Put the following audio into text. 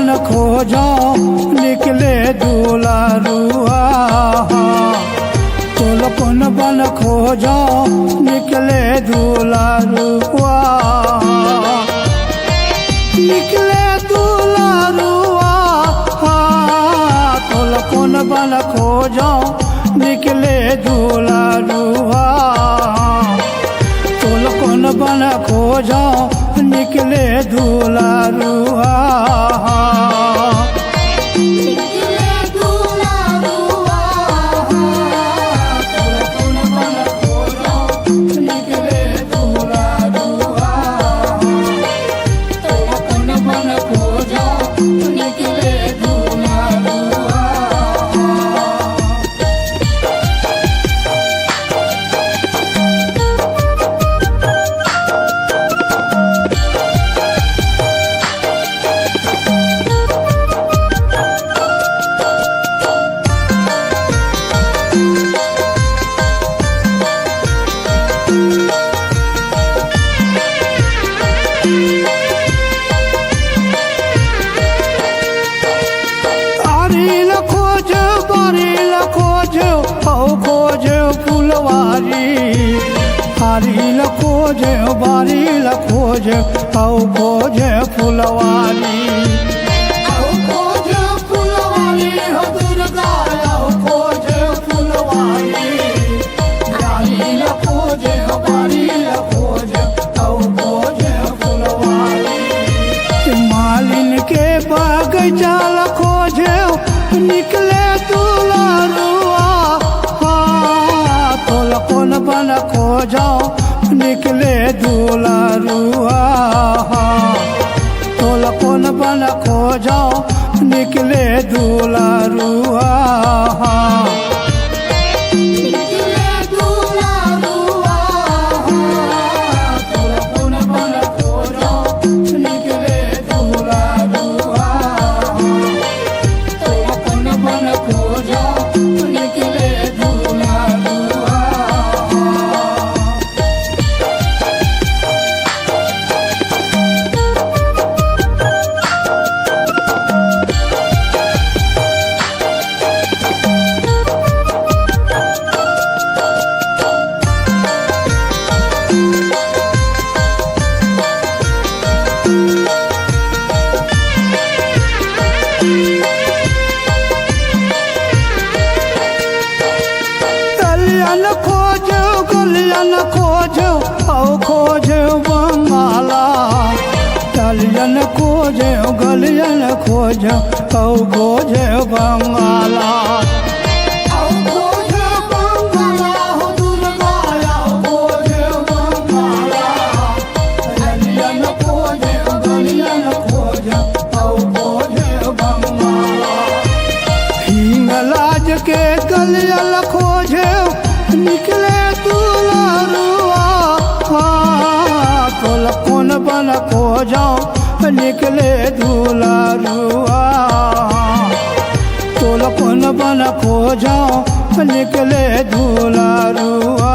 बन खोजो निकले दुलारुआ तोल कौन बन खोजो निकले दुलारुआ निकले दुलारुआ तोल कौन बन खोजो निकले दुलारुआ तोल कौन बन खोजो निकले दुलारुआ हारी खोजे बारी खोजे औ खोजे फुलवारी हो दुर्गा खोजे फुलवारी हारी खोजे बारी खोजे औ खोजे फुलवारी मालिन के बगीचा खोजे निकले दुलारुआ तोल कौन बन खोजो निकले दुलारुआ तोल कौन बन खोजो निकले दुलारुआ गलियन खोजो औ खोजो बंगाला गलियन खोजो गलियन खोजो औ खोजो बंगाला हिंगलाज के गलियन खोजो निकले दुलारुआ तोल कौन बन खोजो निकले दुलारुआ तोल कौन बन खोजो निकले दुलारुआ